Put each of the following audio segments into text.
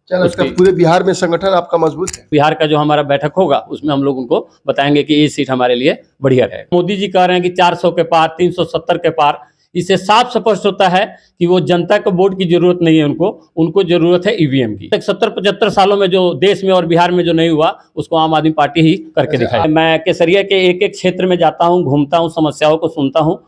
क्या लगता है पूरे बिहार में संगठन आपका मजबूत है? बिहार का जो हमारा बैठक होगा उसमें हम लोग उनको बताएंगे कि ये सीट हमारे लिए बढ़िया रहेगा। मोदी जी कह रहे हैं कि 400 के पार, 370 के पार, इससे साफ स्पष्ट होता है कि वो जनता को वोट की जरूरत नहीं है, उनको जरूरत है ईवीएम की। 70-75 सालों में जो देश में और बिहार में जो नहीं हुआ उसको आम आदमी पार्टी ही करके दिखाई। मैं केसरिया के एक एक क्षेत्र में जाता हूँ, घूमता हूँ, समस्याओं को सुनता हूँ।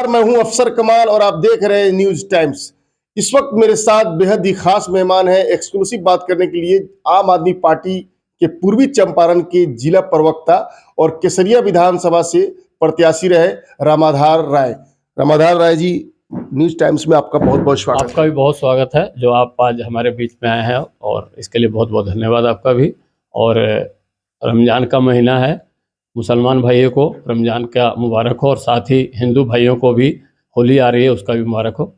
मैं हूं अफसर कमाल और आप देख रहे हैं न्यूज टाइम्स। इस वक्त मेरे साथ बेहद ही खास मेहमान है। एक्सक्लूसिव बात करने के लिए आम आदमी पार्टी के पूर्वी चंपारण के जिला प्रवक्ता और केसरिया विधानसभा से प्रत्याशी रहे रामाधार राय। रामाधार राय जी, न्यूज टाइम्स में आपका बहुत बहुत स्वागत। आपका भी बहुत स्वागत है जो आप आज हमारे बीच में आए हैं, और इसके लिए बहुत बहुत धन्यवाद आपका भी। और रमज़ान का महीना है, मुसलमान भाइयों को रमज़ान का मुबारक हो, और साथ ही हिंदू भाइयों को भी होली आ रही है उसका भी मुबारक हो।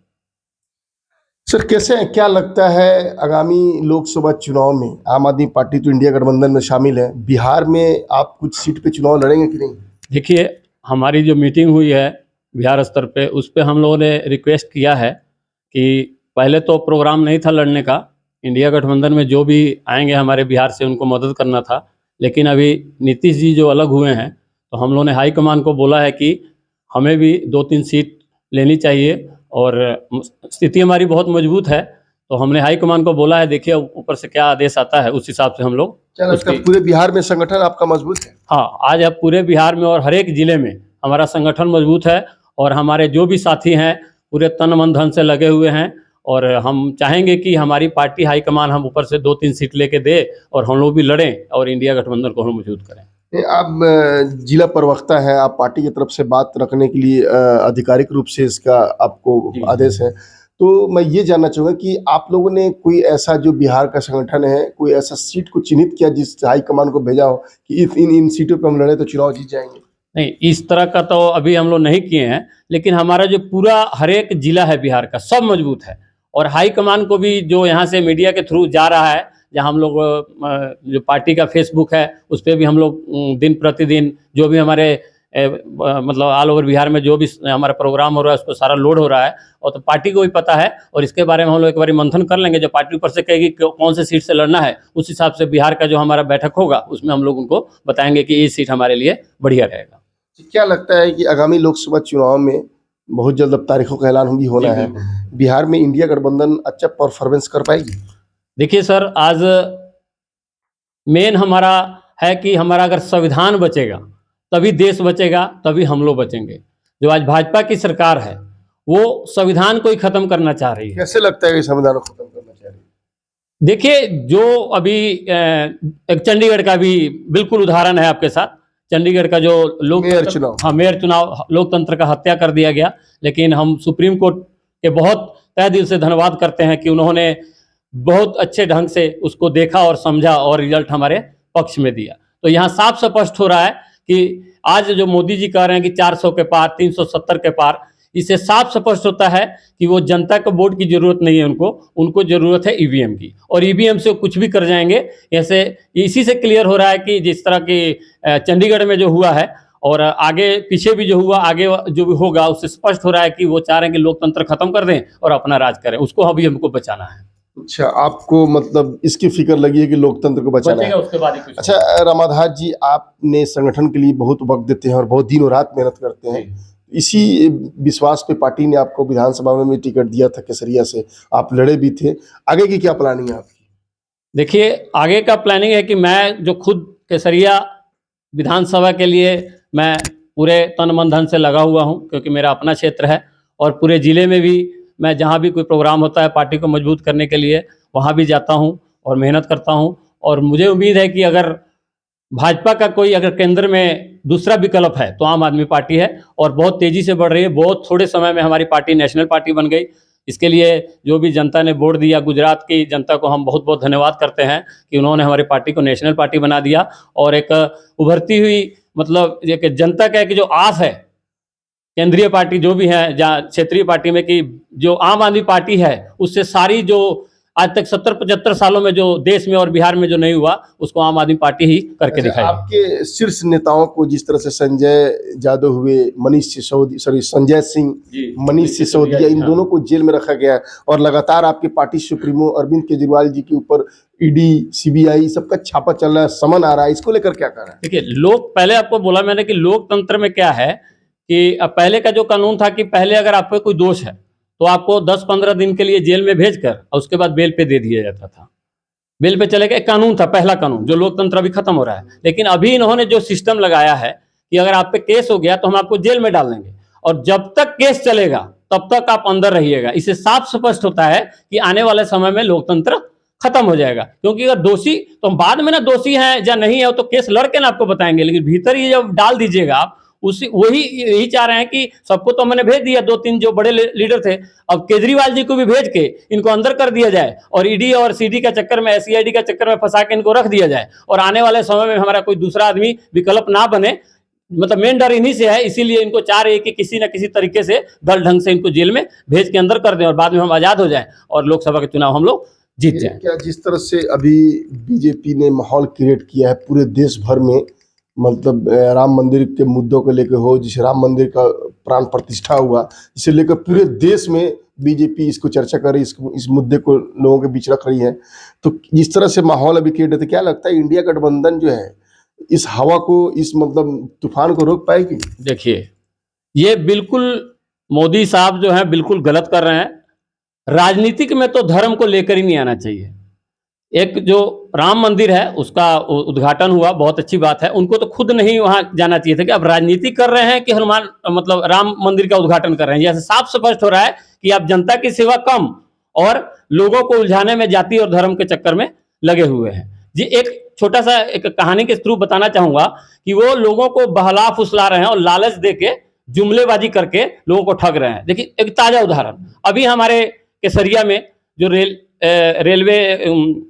सर कैसे हैं, क्या लगता है आगामी लोकसभा चुनाव में आम आदमी पार्टी तो इंडिया गठबंधन में शामिल है, बिहार में आप कुछ सीट पे चुनाव लड़ेंगे कि नहीं? देखिए, हमारी जो मीटिंग हुई है बिहार स्तर पे, उस पे हम लोगों ने रिक्वेस्ट किया है कि पहले तो प्रोग्राम नहीं था लड़ने का, इंडिया गठबंधन में जो भी आएंगे हमारे बिहार से उनको मदद करना था। लेकिन अभी नीतीश जी जो अलग हुए हैं तो हम लोगों ने हाईकमान को बोला है कि हमें भी 2-3 सीट लेनी चाहिए, और स्थिति हमारी बहुत मजबूत है। तो हमने हाईकमान को बोला है, देखिए ऊपर से क्या आदेश आता है उस हिसाब से हम लोग। क्या लगता है पूरे बिहार में संगठन आपका मजबूत है? हाँ, आज अब पूरे बिहार में और हर एक जिले में हमारा संगठन मजबूत है, और हमारे जो भी साथी हैं पूरे तन मन धन से लगे हुए हैं। और हम चाहेंगे कि हमारी पार्टी हाईकमान हम ऊपर से 2-3 सीट लेके दे और हम लोग भी लड़ें और इंडिया गठबंधन को हम मजबूत करें। आप जिला प्रवक्ता हैं, आप पार्टी की तरफ से बात रखने के लिए आधिकारिक रूप से इसका आपको आदेश है, तो मैं ये जानना चाहूँगा कि आप लोगों ने कोई ऐसा जो बिहार का संगठन है, कोई ऐसा सीट को चिन्हित किया जिस हाईकमान को भेजा हो कि इन सीटों पे हम लड़े तो चुनाव जीत जाएंगे? नहीं, इस तरह का तो अभी हम लोग नहीं किए हैं, लेकिन हमारा जो पूरा हर एक जिला है बिहार का सब मजबूत है। और हाईकमान को भी जो यहाँ से मीडिया के थ्रू जा रहा है, जहाँ हम लोग जो पार्टी का फेसबुक है उस पर भी हम लोग दिन प्रतिदिन जो भी हमारे मतलब ऑल ओवर बिहार में जो भी हमारा प्रोग्राम हो रहा है उसको सारा लोड हो रहा है, और तो पार्टी को भी पता है। और इसके बारे में हम लोग एक बार मंथन कर लेंगे, जो पार्टी ऊपर से कहेगी कौन से सीट से लड़ना है, उस हिसाब से बिहार का जो हमारा बैठक होगा उसमें हम लोग उनको बताएंगे कि ये सीट हमारे लिए बढ़िया रहेगा। क्या लगता है कि आगामी लोकसभा चुनाव में बहुत जल्द अब तारीखों का ऐलान भी होना है, बिहार में इंडिया गठबंधन अच्छा परफॉर्मेंस कर पाएगी? देखिए सर, आज मेन हमारा है कि हमारा अगर संविधान बचेगा तभी देश बचेगा, तभी हम लोग बचेंगे। जो आज भाजपा की सरकार है वो संविधान को ही खत्म करना चाह रही है। कैसे लगता है कि संविधान को खत्म करना चाह रही है? देखिए, जो अभी एक चंडीगढ़ का भी बिल्कुल उदाहरण है आपके साथ। चंडीगढ़ का जो मेयर चुनाव लोकतंत्र का हत्या कर दिया गया, लेकिन हम सुप्रीम कोर्ट के बहुत तहे दिल से धन्यवाद करते हैं कि उन्होंने बहुत अच्छे ढंग से उसको देखा और समझा और रिजल्ट हमारे पक्ष में दिया। तो यहाँ साफ स्पष्ट हो रहा है कि आज जो मोदी जी कह रहे हैं कि 400 के पार, 370 के पार, इससे साफ स्पष्ट होता है कि वो जनता को वोट की जरूरत नहीं है, उनको जरूरत है ईवीएम की, और ईवीएम से कुछ भी कर जाएंगे। ऐसे इसी से क्लियर हो रहा है कि जिस तरह की चंडीगढ़ में जो हुआ है और आगे पीछे भी जो हुआ, आगे जो भी होगा, उससे स्पष्ट हो रहा है कि वो चाह रहे हैं कि लोकतंत्र खत्म कर दें और अपना राज करें। उसको अभी हमको बचाना है। अच्छा, आपको मतलब इसकी फिक्र लगी है कि लोकतंत्र को बचाना है? उसके बाद ही कुछ। अच्छा रामाधार जी, आपने संगठन के लिए बहुत वक्त देते हैं और बहुत दिनों रात मेहनत करते हैं। इसी विश्वास पे पार्टी ने आपको विधानसभा में भी टिकट दिया था, केसरिया से आप लड़े भी थे। आगे की क्या प्लानिंग है आपकी? देखिए, आगे का प्लानिंग है कि मैं जो खुद केसरिया विधानसभा के लिए मैं पूरे तन मन धन से लगा हुआ हूं, क्योंकि मेरा अपना क्षेत्र है। और पूरे ज़िले में भी मैं जहां भी कोई प्रोग्राम होता है पार्टी को मजबूत करने के लिए वहां भी जाता हूं और मेहनत करता हूं। और मुझे उम्मीद है कि अगर भाजपा का कोई अगर केंद्र में दूसरा विकल्प है तो आम आदमी पार्टी है, और बहुत तेज़ी से बढ़ रही है। बहुत थोड़े समय में हमारी पार्टी नेशनल पार्टी बन गई। इसके लिए जो भी जनता ने वोट दिया, गुजरात की जनता को हम बहुत बहुत धन्यवाद करते हैं कि उन्होंने हमारी पार्टी को नेशनल पार्टी बना दिया। और एक उभरती हुई मतलब एक जनता का एक जो आस है, केंद्रीय पार्टी जो भी है, जहाँ क्षेत्रीय पार्टी में, कि जो आम आदमी पार्टी है उससे सारी जो आज तक 70-75 सालों में जो देश में और बिहार में जो नहीं हुआ उसको आम आदमी पार्टी ही करके दिखाई। आपके शीर्ष नेताओं को जिस तरह से संजय यादव हुए, मनीष सिसोदिया, सॉरी संजय सिंह, मनीष सिसोदिया, इन दोनों को जेल में रखा गया है और लगातार आपके पार्टी सुप्रीमो अरविंद केजरीवाल जी के ऊपर ईडी, सीबीआई सबका छापा चल रहा है, समन आ रहा है, इसको लेकर क्या कह रहा है? देखिए, लोग, पहले आपको बोला मैंने कि लोकतंत्र में क्या है कि अब पहले का जो कानून था कि पहले अगर आप पे कोई दोष है तो आपको 10-15 दिन के लिए जेल में भेजकर और उसके बाद बेल पे दे दिया जाता था। बेल पे चले गए, कानून था, पहला कानून, जो लोकतंत्र अभी खत्म हो रहा है। लेकिन अभी इन्होंने जो सिस्टम लगाया है कि अगर आप पे केस हो गया तो हम आपको जेल में डाल देंगे और जब तक केस चलेगा तब तक आप अंदर रहिएगा। इससे साफ स्पष्ट होता है कि आने वाले समय में लोकतंत्र खत्म हो जाएगा, क्योंकि अगर दोषी तो हम बाद में ना दोषी हैं या नहीं है तो केस लड़के ना आपको बताएंगे, लेकिन भीतर ही जब डाल दीजिएगा आप, उसी वही यही चाह रहे हैं कि सबको तो मैंने भेज दिया, 2-3 जो बड़े लीडर थे, अब केजरीवाल जी को भी भेज के इनको अंदर कर दिया जाए और ईडी और सीडी का चक्कर में, सीआईडी का चक्कर में फंसा के इनको रख दिया जाए और आने वाले समय में हमारा कोई दूसरा आदमी विकल्प ना बने। मतलब मेन डर इन्हीं से है, इसीलिए इनको चाह रहे हैं कि किसी न किसी तरीके से दल ढंग से इनको जेल में भेज के अंदर कर दें और बाद में हम आजाद हो जाएं और लोकसभा के चुनाव हम लोग जीत जाएं। क्या जिस तरह से अभी बीजेपी ने माहौल क्रिएट किया है पूरे देश भर में, मतलब राम मंदिर के मुद्दों को लेकर हो, जिस राम मंदिर का प्राण प्रतिष्ठा हुआ, इसे लेकर पूरे देश में बीजेपी इसको चर्चा कर रही है, इस मुद्दे को लोगों के बीच रख रही है, तो जिस तरह से माहौल अभी क्रिएट है, क्या लगता है इंडिया गठबंधन जो है इस हवा को, इस मतलब तूफान को रोक पाएगी? देखिए, ये बिल्कुल मोदी साहब जो है बिल्कुल गलत कर रहे हैं। राजनीतिक में तो धर्म को लेकर ही नहीं आना चाहिए। एक जो राम मंदिर है उसका उद्घाटन हुआ, बहुत अच्छी बात है, उनको तो खुद नहीं वहां जाना चाहिए था कि अब राजनीति कर रहे हैं कि हनुमान मतलब राम मंदिर का उद्घाटन कर रहे हैं। जैसे साफ स्पष्ट हो रहा है कि आप जनता की सेवा कम और लोगों को उलझाने में जाति और धर्म के चक्कर में लगे हुए हैं जी। एक छोटा सा एक कहानी के थ्रू बताना चाहूंगा कि वो लोगों को बहला फुसला रहे हैं और लालच देके जुमलेबाजी करके लोगों को ठग रहे हैं। देखिए, एक ताजा उदाहरण, अभी हमारे केसरिया में जो रेलवे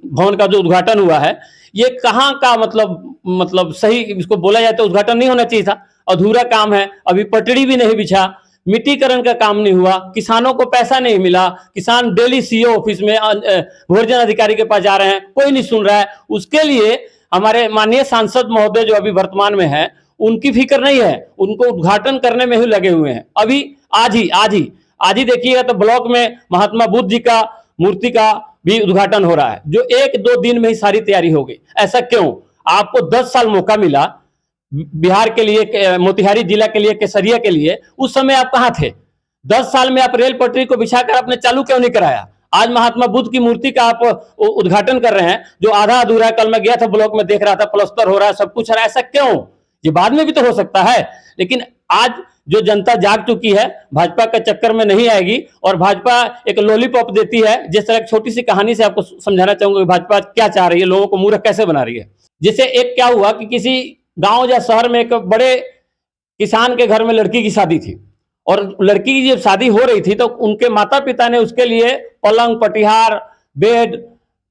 भवन का जो उद्घाटन हुआ है, ये कहाँ का मतलब सही इसको बोला जाए तो उद्घाटन नहीं होना चाहिए था, अधूरा काम है, अभी पटड़ी भी नहीं बिछा, मिट्टीकरण का काम नहीं हुआ, किसानों को पैसा नहीं मिला, किसान डेली सीओ ऑफिस में भोजन अधिकारी के पास जा रहे हैं, कोई नहीं सुन रहा है। उसके लिए हमारे माननीय सांसद महोदय जो अभी वर्तमान में है, उनकी फिक्र नहीं है, उनको उद्घाटन करने में ही लगे हुए हैं। अभी आज ही देखिएगा तो ब्लॉक में महात्मा बुद्ध जी का मूर्ति का भी उद्घाटन हो रहा है, जो 1-2 दिन में ही सारी तैयारी हो गई। ऐसा क्यों? आपको 10 साल मौका मिला बिहार के लिए, मोतिहारी जिला के लिए, केसरिया के लिए, उस समय आप कहां थे? 10 साल में आप रेल पटरी को बिछाकर आपने चालू क्यों नहीं कराया? आज महात्मा बुद्ध की मूर्ति का आप उद्घाटन कर रहे हैं जो आधा अधूरा है। कल मैं गया था ब्लॉक में, देख रहा था, प्लस्तर हो रहा है, सब कुछ हो रहा है। ऐसा क्यों? ये बाद में भी तो हो सकता है, लेकिन आज जो जनता जाग चुकी है, भाजपा के चक्कर में नहीं आएगी और भाजपा एक लॉलीपॉप देती है। जिस तरह एक छोटी सी कहानी से आपको समझाना चाहूंगा कि भाजपा क्या चाह रही है, लोगों को मूर्ख कैसे बना रही है। जैसे एक क्या हुआ कि किसी गांव या शहर में एक बड़े किसान के घर में लड़की की शादी थी और लड़की की जब शादी हो रही थी तो उनके माता पिता ने उसके लिए पलंग, पटिहार, बेड,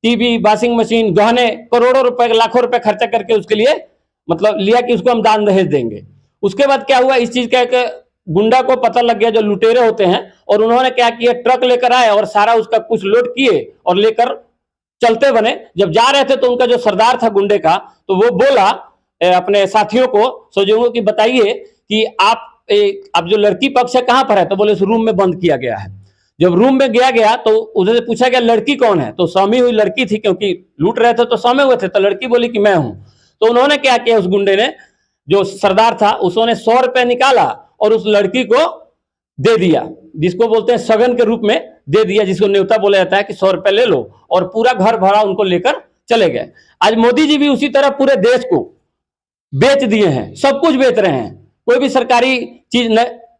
टीवी, वॉशिंग मशीन, गहने, करोड़ों रुपए, लाखों रुपए खर्चा करके उसके लिए मतलब लिया कि उसको हम दान दहेज देंगे। उसके बाद क्या हुआ, इस चीज का एक गुंडा को पता लग गया, जो लुटेरे होते हैं, और उन्होंने क्या किया, ट्रक लेकर आए और सारा उसका कुछ लोड किए और लेकर चलते बने। जब जा रहे थे तो उनका जो सरदार था गुंडे का, तो वो बोला अपने साथियों को, सहयोगियों की, बताइए कि आप जो लड़की पक्ष है कहां पर है? तो बोले उस रूम में बंद किया गया है। जब रूम में गया तो उधर पूछा गया लड़की कौन है? तो सौमी हुई लड़की थी, क्योंकि लूट रहे थे तो सौमे हुए थे, तो लड़की बोली कि मैं हूं। तो उन्होंने क्या किया, उस गुंडे ने, जो सरदार था, उसने 100 रुपए निकाला और उस लड़की को दे दिया, जिसको बोलते हैं सगन के रूप में दे दिया, जिसको न्योता बोला जाता है कि 100 रुपए ले लो, और पूरा घर भरा उनको लेकर चले गए। आज मोदी जी भी उसी तरह पूरे देश को बेच दिए हैं, सब कुछ बेच रहे हैं। कोई भी सरकारी चीज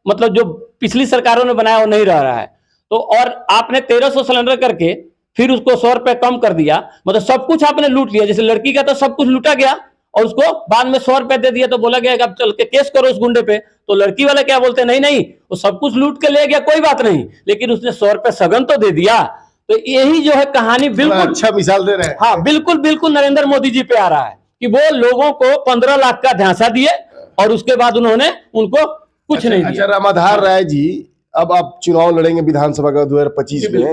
मतलब जो पिछली सरकारों ने बनाया वो नहीं रह रहा है। तो और आपने 1300 सिलेंडर करके फिर उसको 100 रुपए कम कर दिया, मतलब सब कुछ आपने लूट लिया। जैसे लड़की का तो सब कुछ लूटा गया और उसको बाद में 100 रुपए दे दिया, तो बोला गया कि अब चल के केस करो उस गुंडे पे। तो लड़की वाले क्या बोलते हैं, नहीं वो सब कुछ लूट के ले गया, कोई बात नहीं, लेकिन उसने 100 रुपए सगन तो दे दिया। तो यही जो है कहानी बिल्कुल अच्छा मिसाल दे रहे हैं। हाँ, बिल्कुल नरेंद्र मोदी जी पे आ रहा है कि वो लोगों को 15 लाख का ध्यासा दिए और उसके बाद उन्होंने उनको कुछ नहीं दिया। रामाधार राय जी, अब आप चुनाव लड़ेंगे विधानसभा का 2025 में,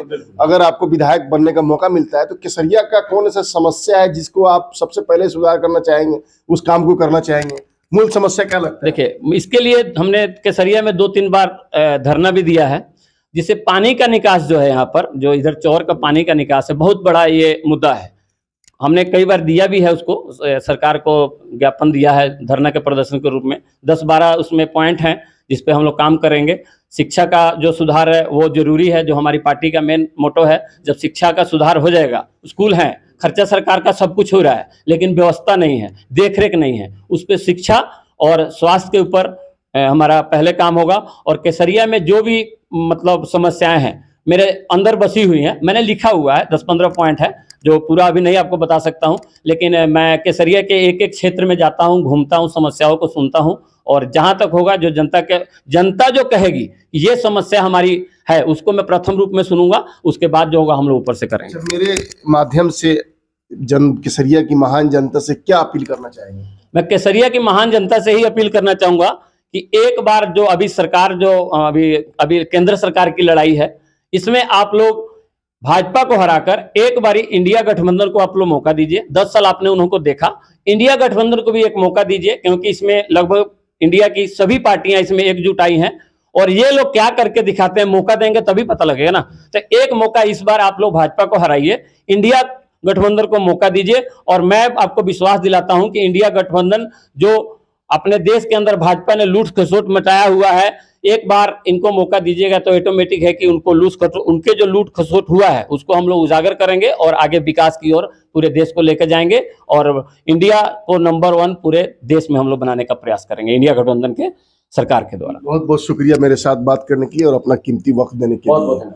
अगर आपको विधायक बनने का मौका मिलता है तो केसरिया का कौन सा समस्या है जिसको आप सबसे पहले सुधार करना चाहेंगे, उस काम को करना चाहेंगे? मूल समस्या क्या लगता है? देखिए, इसके लिए हमने केसरिया में 2-3 बार धरना भी दिया है, जिससे पानी का निकास जो है यहाँ पर, जो इधर चौर का पानी का निकास है, बहुत बड़ा ये मुद्दा है। हमने कई बार दिया भी है उसको, सरकार को ज्ञापन दिया है धरना के प्रदर्शन के रूप में। 10-12 उसमें पॉइंट हैं जिस पे हम लोग काम करेंगे। शिक्षा का जो सुधार है वो जरूरी है, जो हमारी पार्टी का मेन मोटो है। जब शिक्षा का सुधार हो जाएगा, स्कूल हैं, खर्चा सरकार का सब कुछ हो रहा है, लेकिन व्यवस्था नहीं है, देखरेख नहीं है, उस पर शिक्षा और स्वास्थ्य के ऊपर हमारा पहले काम होगा। और केसरिया में जो भी मतलब समस्याएं हैं मेरे अंदर बसी हुई हैं, मैंने लिखा हुआ है, 10-15 पॉइंट है, जो पूरा अभी नहीं आपको बता सकता हूं, लेकिन मैं केसरिया के एक एक क्षेत्र में जाता हूं, घूमता हूं, समस्याओं को सुनता हूं, और जहां तक होगा जो जनता जो कहेगी ये समस्या हमारी है, उसको मैं प्रथम रूप में सुनूंगा, उसके बाद जो होगा हम लोग ऊपर से करेंगे। मेरे माध्यम से केसरिया की महान जनता से क्या अपील करना चाहेंगे? मैं केसरिया की महान जनता से ही अपील करना चाहूंगा कि एक बार जो अभी सरकार जो अभी केंद्र सरकार की लड़ाई है, इसमें आप लोग भाजपा को हराकर एक बारी इंडिया गठबंधन को आप लोग मौका दीजिए। 10 साल आपने उनको देखा, इंडिया गठबंधन को भी एक मौका दीजिए, क्योंकि इसमें लगभग इंडिया की सभी पार्टियां इसमें एकजुट आई हैं, और ये लोग क्या करके दिखाते हैं, मौका देंगे तभी पता लगेगा ना। तो एक मौका इस बार आप लोग भाजपा को हराइए, इंडिया गठबंधन को मौका दीजिए, और मैं आपको विश्वास दिलाता हूं कि इंडिया गठबंधन जो अपने देश के अंदर भाजपा ने लूट खसोट मचाया हुआ है, एक बार इनको मौका दीजिएगा तो ऑटोमेटिक है कि उनके जो लूट खसोट हुआ है उसको हम लोग उजागर करेंगे और आगे विकास की ओर पूरे देश को लेकर जाएंगे, और इंडिया को नंबर 1 पूरे देश में हम लोग बनाने का प्रयास करेंगे इंडिया गठबंधन के सरकार के द्वारा। बहुत बहुत शुक्रिया मेरे साथ बात करने के लिए और अपना कीमती वक्त देने के लिए।